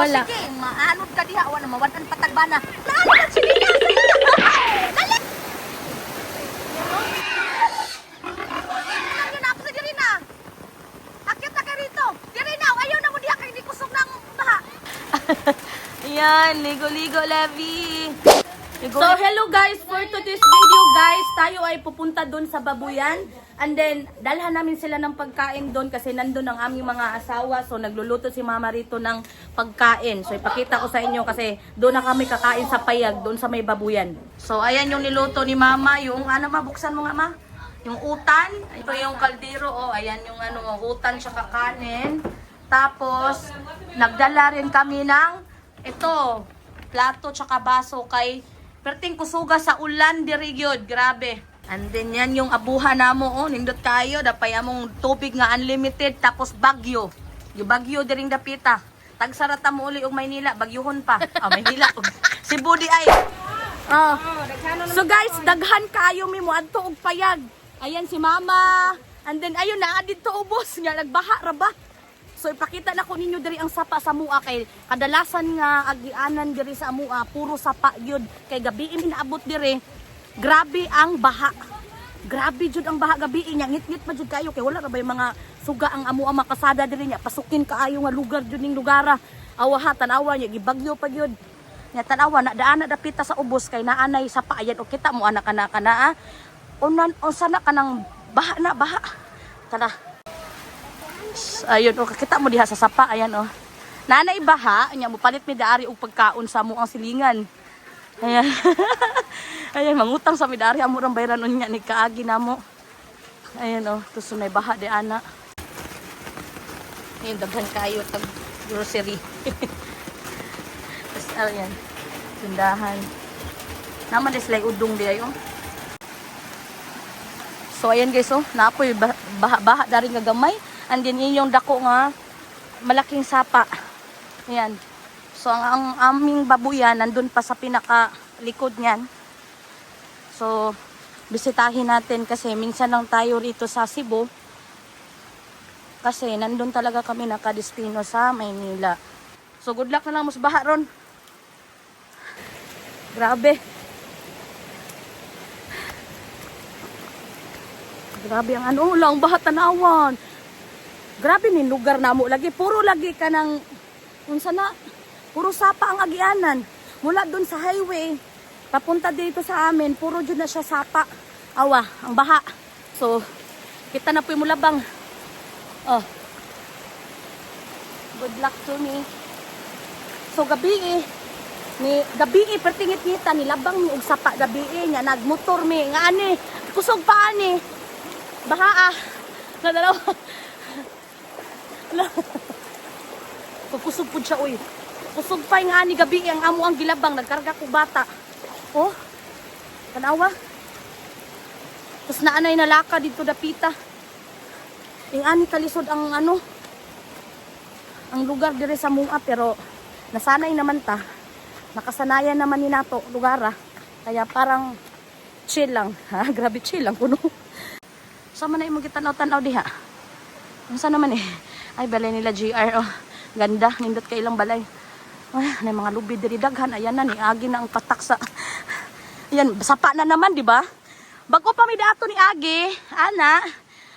bahala. Sige, maanod ka diha. Wala, mawadan patagbana. Naano ka, sige na. Dali. Yan na ako sa diri na. Akit na ka rito. Diri na, ayaw na mo diha kay di kusog ng baha. Ayan, ligo-ligo, Levi. So, hello guys, for today's video guys, tayo ay pupunta doon sa Babuyan. And then, dalhan namin sila ng pagkain doon kasi nandun ang aming mga asawa. So, nagluluto si mama rito ng pagkain. So, ipakita ko sa inyo kasi doon na kami kakain sa payag, doon sa may Babuyan. So, ayan yung niluto ni mama. Yung, ano mabuksan mo nga ma? Yung utan. Ito yung kaldero. Oh, ayan yung ano, utan tsaka kanin. Tapos, nagdala rin kami ng ito, plato tsaka baso kay perting kusuga sa ulan diri gyud, grabe. And then yan yung abuha namo, oh, nindot kayo, dapay among tubig nga unlimited tapos bagyo. Yung bagyo diring dapita. Tagsarata mo uli og Maynila, bagyuhon pa. Oh, Maynila. Cebu di ay. Oh. So guys, daghan kayo mi mo adto og payag. Ayan si mama. And then ayun na dito ubos nga nagbaha ra ba. So ipakita na ko ninyo diri ang sapa sa mua kay kadalasan nga agianan diri sa mua puro sapa gyud kay gabi inaabot diri. Grabe ang baha. Grabe jud ang baha gabi nya ngit-ngit pa jud kayo kay wala ra bay mga suga ang amua makasada diri nya pasukin kaayo nga lugar jud ning lugara. Awaha tanawa nya gibagyo pa gyud. Nya tanawa na daan na dapita sa ubos kay naanay sapa ayan o kita mo anak kana unan sana kanang baha na baha. Kana ayun, oh, kita mo diha sa sapa, ayan, oh. Nanay baha, nya mo palit mi daari og pagkaon sa mo ang silingan. Ayan. Ayan, mangutang sa mi daari amo rang bayran unya ni kaagi namo. Ayan, oh, tusunay baha di ana. Ayan, daghan kayo tag grocery. Tapos, ayan, tindahan. Naman dislay udong di ayo. So, ayan guys, oh, napoy baha dari nga gamay. And then yung dako nga malaking sapa. Ayan. So ang aming Babuyan nandun pa sa pinaka likod niyan. So bisitahin natin kasi minsan lang tayo rito sa Cebu. Kasi nandun talaga kami nakadestino sa Maynila. So good luck na lang mas baha ron. Grabe. Grabe ang ano lang baha tanawan. Grabe ni lugar namo lagi puro lagi ka ng unsa na puro sapa ang agianan mula doon sa highway papunta dito sa amin puro jud na siya sapa awa ang baha. So kita na po yung mulabang. Oh, good luck to me. So gabi pertingit kita ni labang mi og sapa gabi nya nagmotor mi nga ani kusog pa ani baha na dalawa. Kusog pud siya oy. Kusog pa nga ani gabi ang amo ang gilabang nagkarga ko bata. Oh. Tanawa. Tapos naanay nalaka dito dapita. Ing ani kalisod ang ano ang lugar dire sa mua pero nasanay naman ta. Nakasanayan naman ni nato lugara. Kaya parang chill lang. Ha, grabe chill lang kuno. Sama na imong kitanaw-tanaw diha. Unsa naman eh? Ay, balay nila GR. Oh, ganda. Nindot ka ilang balay. Ay, may mga lubi diri daghan. Ayan na, niagi na ang patak sa... Ayan, sapa na naman, di ba? Bago pa mi dato ni Agi, ana.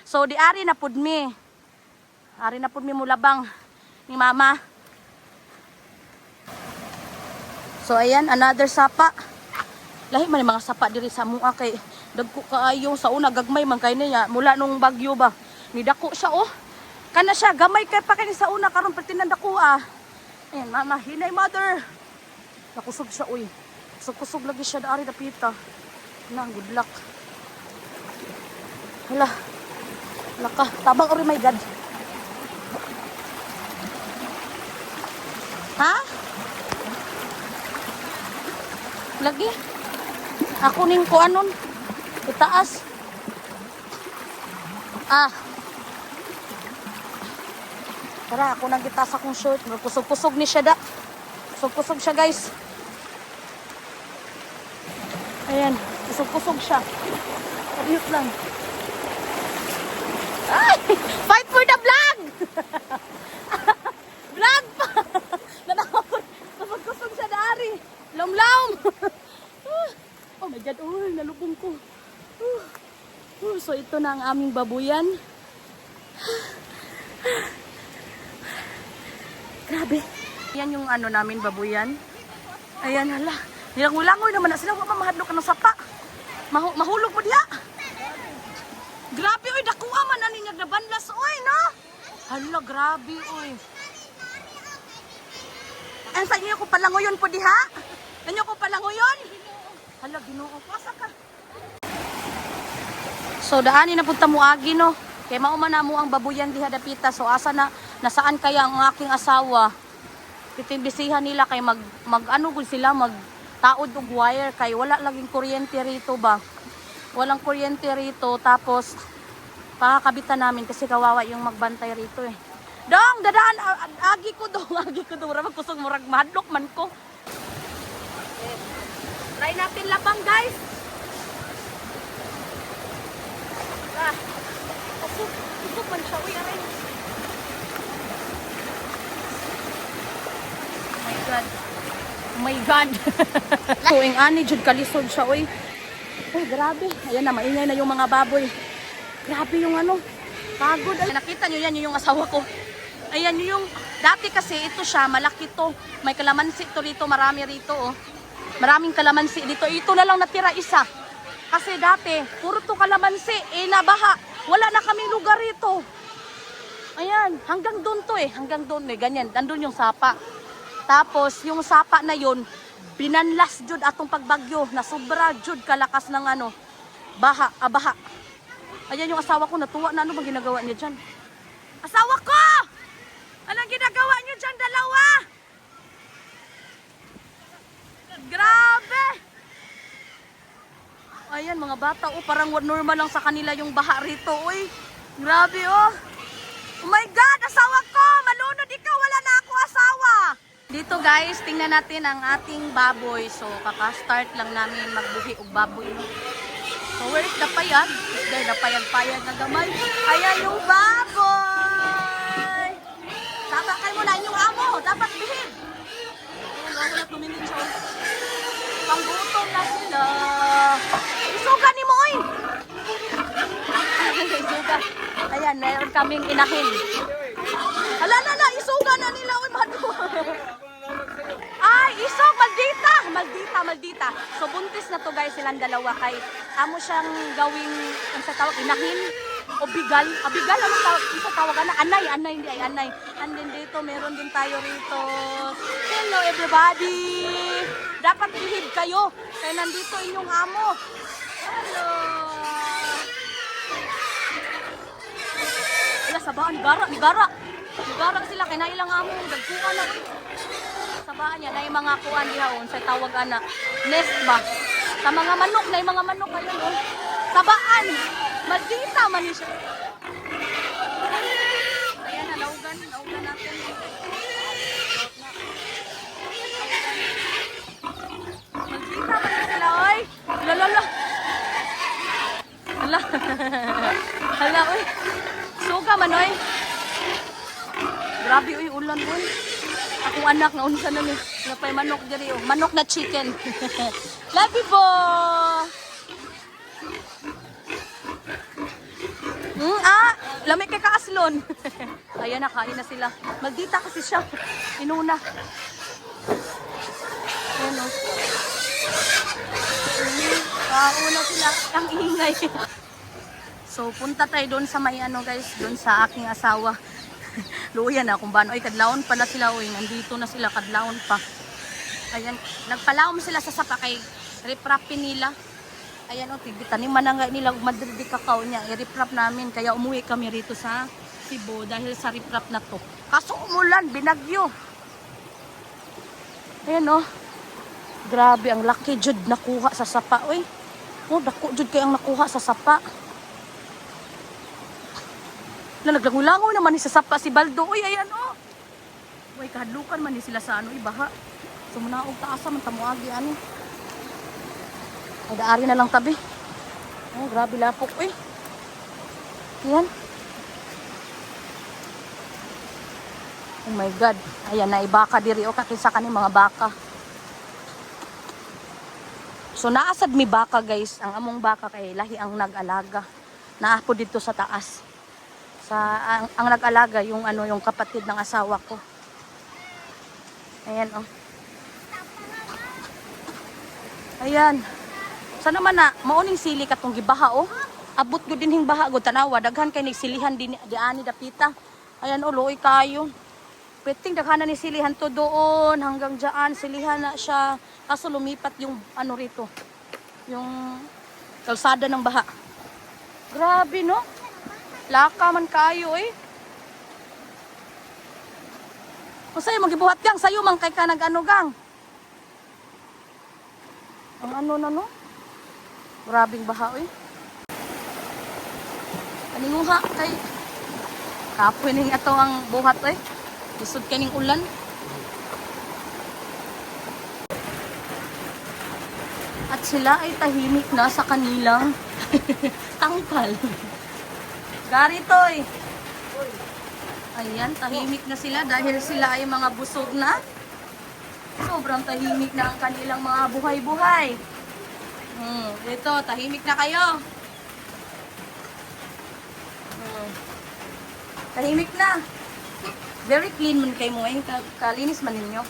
So, di ari na pud mi. Ari na pud mi mulabang ni Mama. So, ayan, another sapa. Lahi man mga sapa diri sa mua kay dagko kaayo sa una gagmay man kay niya mula nung bagyo ba. Nidako siya, oh. Kana siya, gamay kay pa kani sa una karon pertinan dako ah. Ayan, mama, hinay mother. Nakusog siya, uy. Kusog lagi siya daari dapita. Na, good luck. Hala. Hala ka, tabang ori my God. Ha? Lagi? Ako ning kuanon. Itaas. Ah. Tara, ako nang gitas akong shirt. Kusog-kusog ni siya da. Kusog-kusog siya, guys. Ayan. Kusog-kusog siya. Ayot lang. Ay! Fight for the vlog! Vlog pa! katawan ko. So ito na ang aming babuyan. Grabe. Yan yung ano namin babuyan. Ayan, hala. Nilangoy naman na sila. Huwag mamahadlok ka ng sapa. Mahulog mo diya. Grabe, oy. Dakuha man na ninyag na banlas, oy, no? Hala, grabe, oy. Ang sa inyo ko palangoyon po diha? Inyo ko palangoyon? Hala, Ginoo. Pasa ka. So, daanin na punta mo agi, no? Kaya mauma na mo ang babuyan diha dapita. So, asa na, nasaan kaya ang aking asawa? Kitimbisihan nila kay mag-ano gud sila, mag-taod og wire kay wala laging kuryente rito ba. Walang kuryente rito, tapos pakakabitan namin kasi kawawa yung magbantay rito eh. Dong, dadaan, agi ko dong, ramag kusog murag madlok man ko. Okay. Try natin labang, guys. Kusog man siya, uy, aray. Oh my God. Tuwing ani, jud kalisod siya, uy. Uy, grabe. Ayan na, maingay na yung mga baboy. Grabe yung ano, pagod. Ay, nakita nyo yan, yung asawa ko. Ayan yung, dati kasi ito siya, malaki to. May kalamansi to rito, marami rito, oh. Maraming kalamansi dito. Ito na lang natira isa. Kasi dati, puro to kalamansi, nabaha. Wala na kaming lugar rito. Ayan, hanggang doon to eh, hanggang doon eh, ganyan. Nandun yung sapa. Tapos, yung sapa na yun, binanlas jud atong pagbagyo na sobra jud kalakas ng ano, baha. Ayan yung asawa ko, natuwa na. Ano bang ginagawa niya dyan? Asawa ko! Anong ginagawa niyo dyan, dalawa? Grabe! Ayan, mga bata, oh, parang normal lang sa kanila yung baha rito, uy. Grabe, oh. Oh my God, asawa ko! Malunod ikaw, wala na ako asawa! Dito guys, tingnan natin ang ating baboy. So, kaka-start lang namin magbuhi og baboy. So, where is the payag? There, the payag-payag na gamay. Ayan yung baboy! Tatakay mo na inyong amo. Dapat bihid. Ayan, wala tumingin siya. Panggutom na sila. Isuga ni mo, oy! Isuga. Ayan, meron kaming inahin. Hala na, isuga na nila, oy, ay, isog, maldita. So, buntis na to guys, silang dalawa. Kay, amo siyang gawing, ang sa tawag, inahin o bigal. Bigal, ano tawagan na? Anay, hindi ay anay. And then dito, meron din tayo rito. Hello everybody! Dapat bihid kayo. Kaya nandito inyong amo. Hello! Wala, sabaan, gara sila, kaya nailang amo. Dagkuhan na. Sabaan niya, na yung mga kuan dihaon sa tawag ana. Nest ba? Sa mga manok, na yung mga manok ayun, oh. Sabaan! Maldita man siya. Ayan na, laugan natin. Maldita man sila, oy. Lalala. Hala, oy. Suga man, oy. Grabe, oy, ulan, oy. Akong anak na unsa na ni. Napay manok diri, oh. Manok na chicken. Love you, po. Lamig kay kaaslon. Ayan na, kain na sila. Maldita kasi siya. Inuna. Ayan, oh. Kauna sila. Ang ingay. So, punta tayo doon sa may ano, guys. Doon sa aking asawa. Luyan na kung paano. Ay, kadlawon pala sila. Uy, nandito na sila. Kadlawon pa. Ayan. Nagpalawom sila sa sapa kay riprapin nila. Ayan o, taniman na nga nila Madrid kakao niya. I-riprap namin. Kaya umuwi kami rito sa Cebu dahil sa riprap na to. Kaso umulan, binagyo. Ayan o. Grabe, ang laki jud nakuha sa sapa. Uy, oh, dako jud kayang nakuha sa sapa. Naglangoy naman ni sa sapa si Baldo. Uy, ayan o. Uy, kahadlukan man ni sila sa ano, ibaha. So, munaog taasa man tamuagi, ano. Ay, daari na lang tabi. Oh, grabe lapok. Uy. Ayan. Oh my God. Ayan, naibaka diri o kakisa ka ni mga baka. So naasad mi baka guys, ang among baka kay lahi ang nag-alaga. Naapo dito sa taas. Sa ang nag-alaga yung ano yung kapatid ng asawa ko. Ayan oh. Ayan. Sa naman na mauning sili katong gibaha oh. Abot gud dinhing baha gud tanawa daghan kay nagsilihan din di ani dapita. Ayan oh, luoy kayo. Pwedeng daghanan ni silihan to doon hanggang diyan silihan na siya. Kaso lumipat yung ano rito. Yung kalsada ng baha. Grabe no? Laka man kayo eh. Kung sa'yo magibuhat gang, sa'yo man kay ka nag-ano gang. Ang ano na no? Grabing baha eh. Paninguha kay kapoy ning ato ang buhat eh. Isod kaning ulan. At sila ay tahimik na sa kanilang tangkal. Garitoy. Ayan, tahimik na sila dahil sila ay mga busog na. Sobrang tahimik na ang kanilang mga buhay-buhay. Dito, tahimik na kayo. Tahimik na. Very clean man kayo mo eh. Kalinis man ninyo.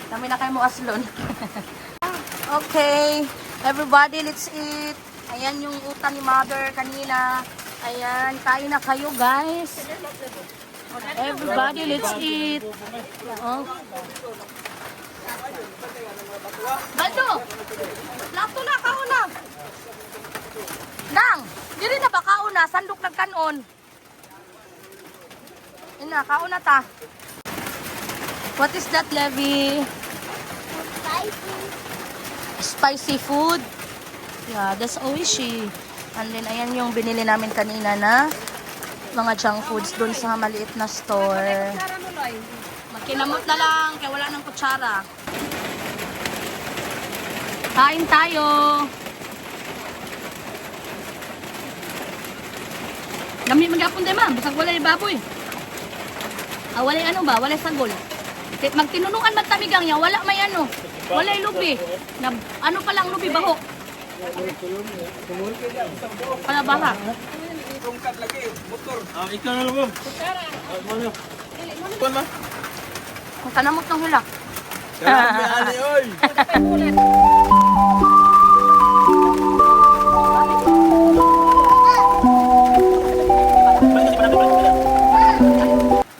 Dami na kayo mo aslon. Okay. Everybody, let's eat. Ayan yung utan ni mother kanina. Ayan, kain na kayo guys. Everybody, let's eat. Oh. Baldo! Lato na, kauna. Dang! Diri na ba kauna? Sandok nagkanon. Ina, kauna ta. What is that, Levi? Spicy food. Yeah, that's Oishi. And then, ayan yung binili namin kanina na mga junk foods doon sa maliit na store. Makinamot na lang, kaya wala ng kutsara. Kain tayo. Dami magyapon tayo, ma'am. Basag wala yung baboy. Wala ano ba? Wala sagol. Magtinunungan man tamigang niya. Wala may ano. Wala yung lubi. Na, ano pa lang lubi, baho. Pala baha. Tungkat lagi, motor. Ikaw na lang mo. Mana? Kuan ma? Ang kanamot ng hula. Grabe ani oy.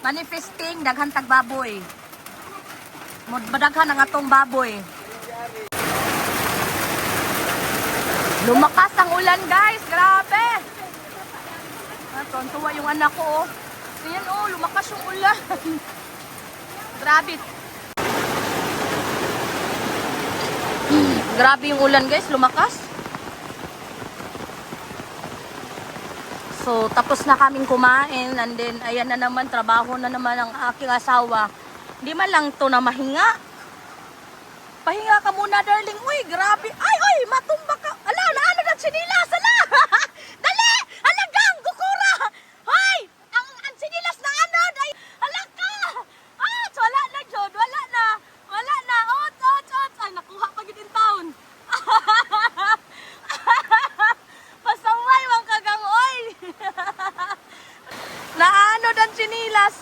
Manifesting, daghan tag baboy. Madaghan ang atong baboy. Lumakas ang ulan guys, grabe. Tontuwa yung anak ko oh. Ayan oh, lumakas yung ulan. Grabe. Grabe yung ulan guys, lumakas. So, tapos na kaming kumain and then ayan na naman, trabaho na naman ang aking asawa. Hindi man lang to na mahinga. Pahinga ka muna, darling. Uy, grabe. Ay, uy, matumba ka. Ala, naano na sinilas, ala. Dali, alagang, gukura. Hoy, ang sinilas na ano, ay, alaka. Wala na, Jod, wala na. Wala na, ot. Ay, nakuha pa gid in town. Pasaway, wang kagang, oy. Naano dan sinilas.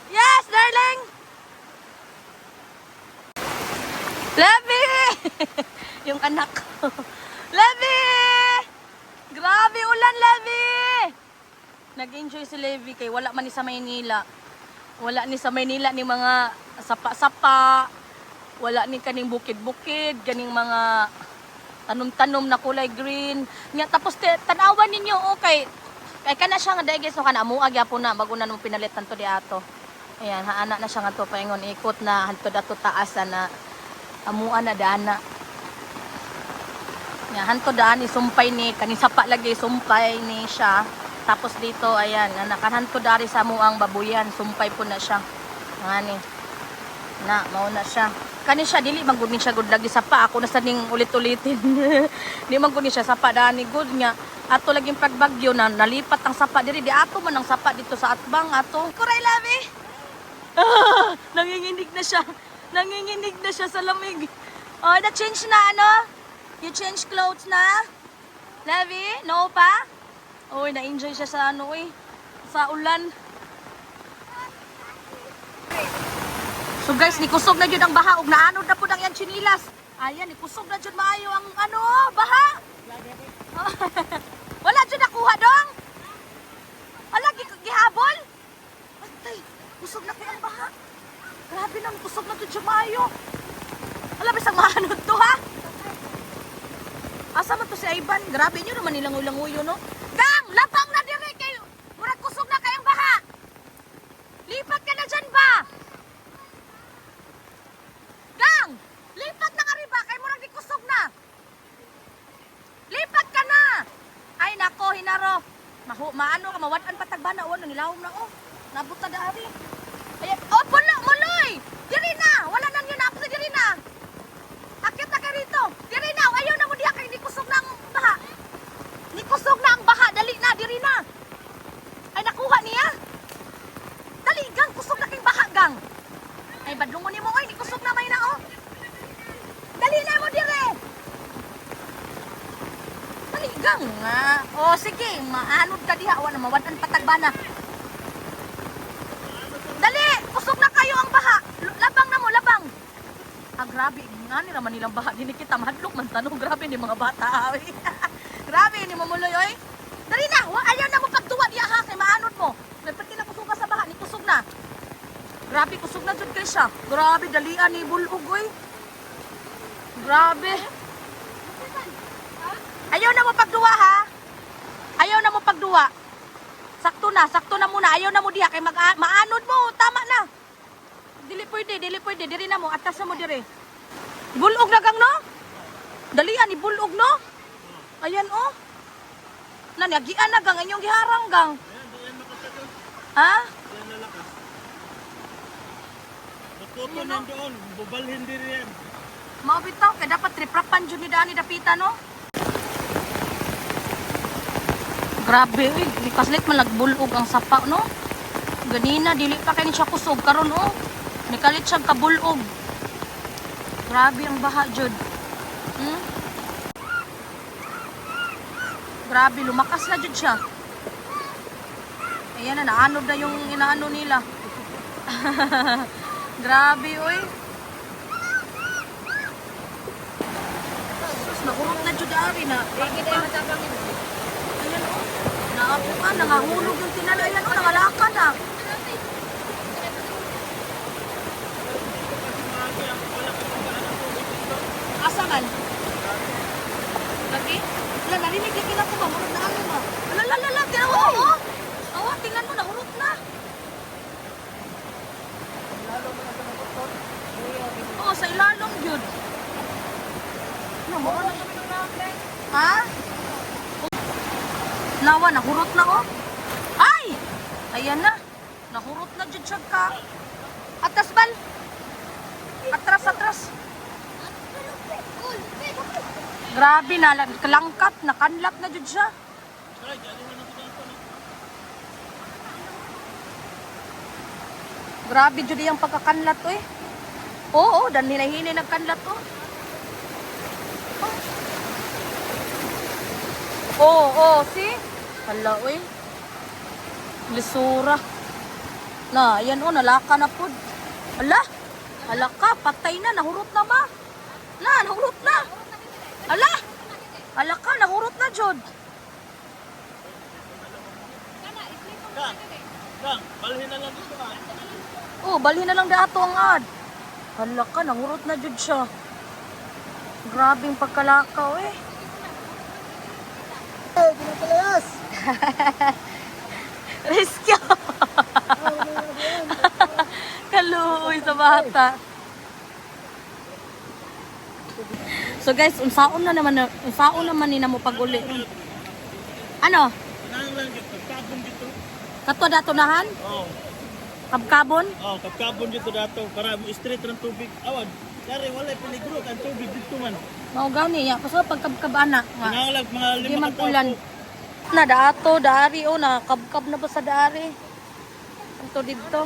Yes, darling. Levi! Yung anak ko. Levi! Grabe ulan, Levi! Nag-enjoy si Levi kay wala man ni sa Maynila. Wala ni sa Maynila ni mga sapa-sapa. Wala ni kaning bukid-bukid, ganing mga tanom-tanom na kulay green. Nya tapos tanawan ninyo okay. Kay kana siya nga dai guys so kana amuag gyapon na bago na nung pinalitan to di ato. Ayan, haana na siya nga to paingon ikot na hantud ato taas na amuan na dana. Nya hantud daan isumpay ni kaning sapa lagi sumpay ni siya. Tapos dito ayan, nakahantud dari sa amuang babuyan, sumpay po na siya. Ngani. Na mao na siya. Kani siya dili man gud ni siya gud lagi sapa ako na sa ning ulit-ulitin. Di man gud ni siya sapa dani gud nya. Ato laging pagbagyo na nalipat ang sapa diri di ato man ang sapa dito sa atbang ato. Kuray labi. Nanginginig na siya. Nanginginig na siya sa lamig. Oh, na-change na ano? You change clothes na? Levi? No pa? Uy, na-enjoy siya sa ano eh. Sa ulan. So guys, nikusog na dyan ang baha. Ug naanod na po ng yan chinilas. Ayan, nikusog na dyan maayo ang ano, baha. Wala dyan nakuha dong. Wala, gihabol. Atay, kusog na po ang baha. Grabe na, kusog na dyan maayo. Wala, bisang maanod to ha. Asa man to si Ivan? Grabe nyo naman nilang ulang-uyo, no? Gang! Lapang na dire kayo! Murag kusog na kayong baha! Lipat ka na dyan ba? Gang! Lipat na ka rin ba? Kaya murag di kusog na! Lipat ka na! Ay nako, hinaro! Maano ka, mawatan patagbana. O, nangilawom na, oh! Nabot na dari. Ayan, oh, muloy! Diri na! Wala na nyo na ako sa diri na! Akit na ka rito! Diri na! Ayaw na mo diya kay di kusog na ang baha! Ni kusog na ang baha! Dali na! Diri na! Ay nakuha niya! Dali gang! Kusog na kayong baha gang! Ay badlong mo ni mo! Ay ni kusog na may na oh! Dali na mo dire! Dali gang nga! O sige! Maanod ka diha! Wala mawatan patagbana! Dali! Kusog na kayo ang baha! Labang na mo! Labang! Ah, grabe. Nga ni naman nilang baha. Dini kita mahadlok man tanong. Grabe ni mga bata. Oy. Grabe ni mamuloy. Oy. Dali na. Ayaw na mo pagtuwa diya ha. Kay maanod mo. May pati na kusog ka sa baha. Ni kusog na. Grabe. Kusog na dyan kay siya. Grabe. Dalian ni bulog. Oy. Grabe. Ayaw na mo pagduwa ha. Ayaw na mo pagduwa. Sakto na. Sakto na muna. Ayaw na mo diha. Kay maanod mo. Tama na. Dili pwede, diri na mo, atas na mo diri. Bulog na gang no? Dalian, ibulog no? Ayan oh. Nanagian na gang, inyong giharang gang. Ha? Natuto nandoon, bubalhin din yan. Maubitaw, kaya dapat triprapan dyan ni Dani Dapita no? Grabe, di kaslit man nagbulog ang sapa no? Ganina, dili pa kayo siya kusog karon oh. Nikalit siyang kabulog. Grabe ang baha, Jod. Hmm? Grabe, lumakas na, Jod siya. Ayan na, naanod na yung inaano nila. Grabe, oy. Sus, nakurot na, Jod, ari na. Ayan, oh. Naapo ka, nangahulog yung tinala. Ayan, oh, nangalaka na. Asaman? Lagi? Wala, narinig yung kinako ba? Murot na ano ba? Lala, tinawa mo? Awa, tingnan mo, nahurot na. Oo, sa ilalong yun. Namura na kami ng namin. Ha? Nawa, nahurot na oh. Ay! Ayan na. Nahurot na dyan siya ka. Atras bal. Atras. Grabe na, kalangkat, nakanlap na dyan siya. Grabe dyan yung pagkakanlat oh eh. Oo, dan hinay-hinay nagkanlat oh. Oo, see? Hala oh eh. Lisura. Na, ayan oh, nalaka na po. Hala ka, patay na, nahurot na ma. Nahurot na. Hala ka, nahurot na, Jod. Gang, balhin na lang dito ka. Oh, balhin na lang dato ang ad. Hala ka, nahurot na, Jod siya. Grabing pagkalakaw eh. Pinapalayas! Rescue! Kaluoy sa bata. So guys, unsaon naman nina mo pag-uli. Ano? Nang lang dito, kabon dito. Kato dato nahan? Oo. Kabkabon? Oh, kabon dito dato para mo straight ng tubig. Awan. Dari wala peligro kan tubig dito man. Mao gani ya, paso pagkabkab ana nga. Nangalag mga Di 5 man ka ulan. Na dato dari o na kabkab na ba sa dari? Ito dito.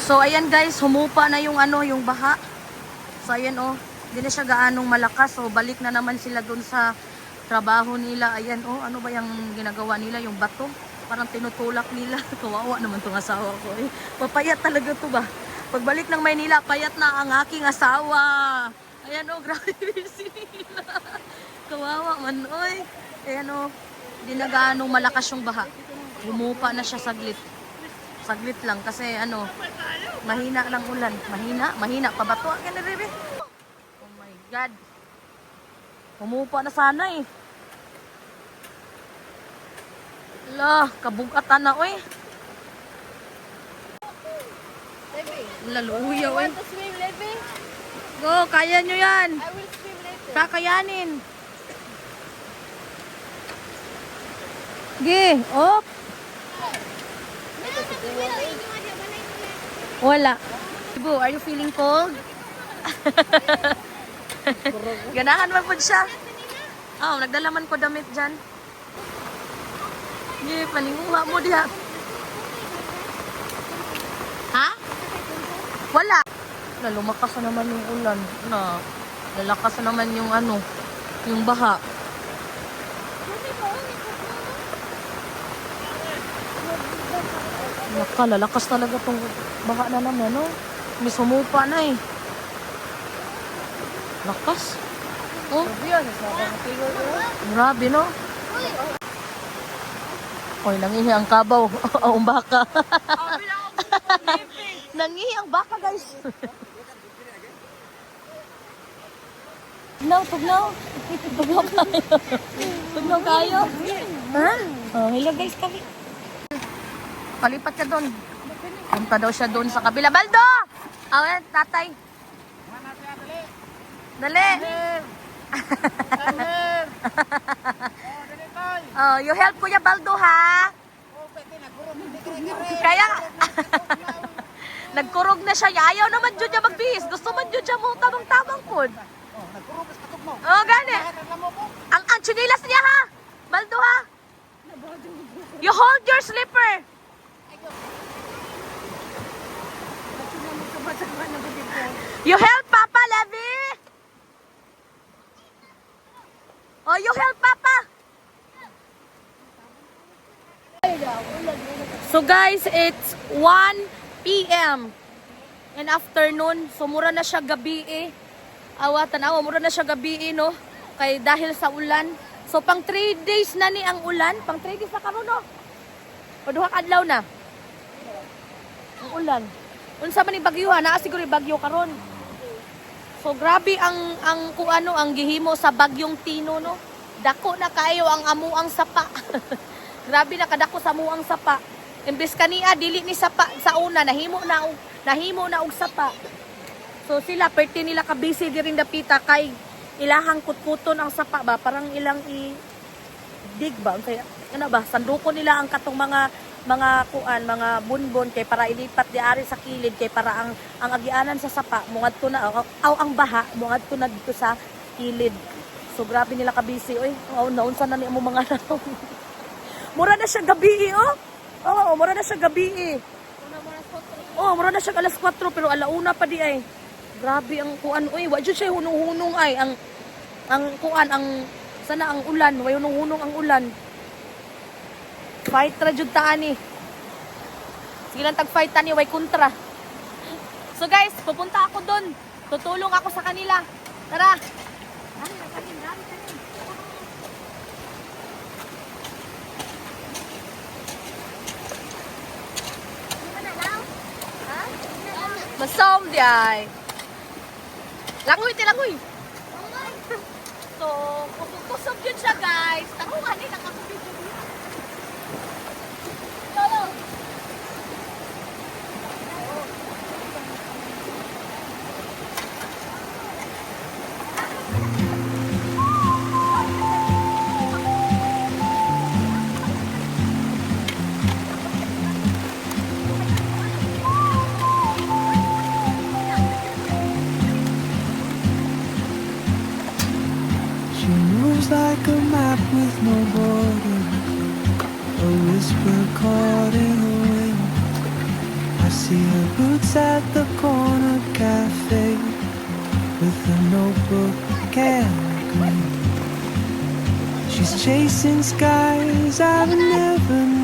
So ayan guys, humupa na yung ano, yung baha. So ayan oh, hindi na siya gaanong malakas. So balik na naman sila dun sa trabaho nila. Ayan oh, ano ba yung ginagawa nila, yung bato? Parang tinutulak nila. Kawawa naman tong asawa ko eh. Papayat talaga to ba? Pagbalik ng Maynila, payat na ang aking asawa. Ayan oh, grabe sila. Kawawa man oy. Ayan oh, hindi na gaanong malakas yung baha. Humupa na siya saglit. Saglit lang kasi ano, mahina lang ulan. Mahina pa ba to? Oh my God. Humupa na sana eh. Lah, kabugatan na oy. Laluya oy. To swim, Levi? Go, kaya nyo yan. I will swim later. Kakayanin. Ge, op. Wala. Ibu, are you feeling cold? Ganahan man po siya. Oh, nagdala man ko damit dyan. Ge, paninguha mo diha. Ha? Wala. Lumakas na naman yung ulan. Lalakas na naman yung ano, yung baha. Lalakas talaga tong baha na naman, no? May sumupa na eh. Lakas. Oh. Grabe, no? Oy, nangihi ang kabaw. Ang baka. Nangihi ang baka, guys. Tugnaw. Tugnaw kayo. Tugnaw kayo. Ha? Oh, hello guys, kami. Palipat ka doon. Punta daw siya doon sa kabila. Baldo! Ayan, tatay. Dali. Oh, you help Kuya Baldo, ha? Kaya, nagkurog na siya. Ayaw naman dyan niya magbihis. Gusto man dyan siya mo tamang-tamang food. Oh, gani. Ang chinilas niya, ha? Baldo, ha? You hold your slipper. You help Papa, Levi. Oh, you help Papa. So guys, it's 1 p.m. in afternoon. So mura na siya gabi eh. Tanawa, mura na siya gabi eh, no? Kay dahil sa ulan. So pang 3 days na ni ang ulan. Pang 3 days na karon, no? Paduhang adlaw na. Ang ulan. Unsa man ni bagyo ha? Naa siguro bagyo karon. So grabe ang kung ano ang gihimo sa bagyong Tino, no? Dako na kayo ang amuang sapa. Grabe na kadako sa amuang sapa. Imbes kaniya dili ni sapa sa una nahimo na og sapa. So sila perti nila ka busy diri dapita kay ilahang kutkuton ang sapa ba parang ilang dig ba kaya ano ba sanduko nila ang katong mga bunbon kay para ilipat di ari sa kilid kay para ang agianan sa sapa mungadto na ang baha mungadto na dito sa kilid. So grabe nila ka busy oy. Naunsa na ni mo mga naon. Mura na siya gabi oh. Oo, mura na siya gabi eh. Mura na siya alas 4 pero alauna pa di ay. Grabe ang kuan oy, wa jud siya hunong-hunong ay ang kuan ang sana ang ulan, way hunong-hunong ang ulan. Fight ra jud ta ani. Sige lang tag-fight ta ni way kontra. So guys, pupunta ako doon. Tutulong ako sa kanila. Tara. Masom di ay. Langoy ti langoy. So, kusog-kusog yun siya guys. Tarungan ni nakakapit yun. Lolo. She moves like a map with no border, a whisper caught in the wind. I I see her boots at the corner cafe with a notebook and a grin. She's chasing skies I've never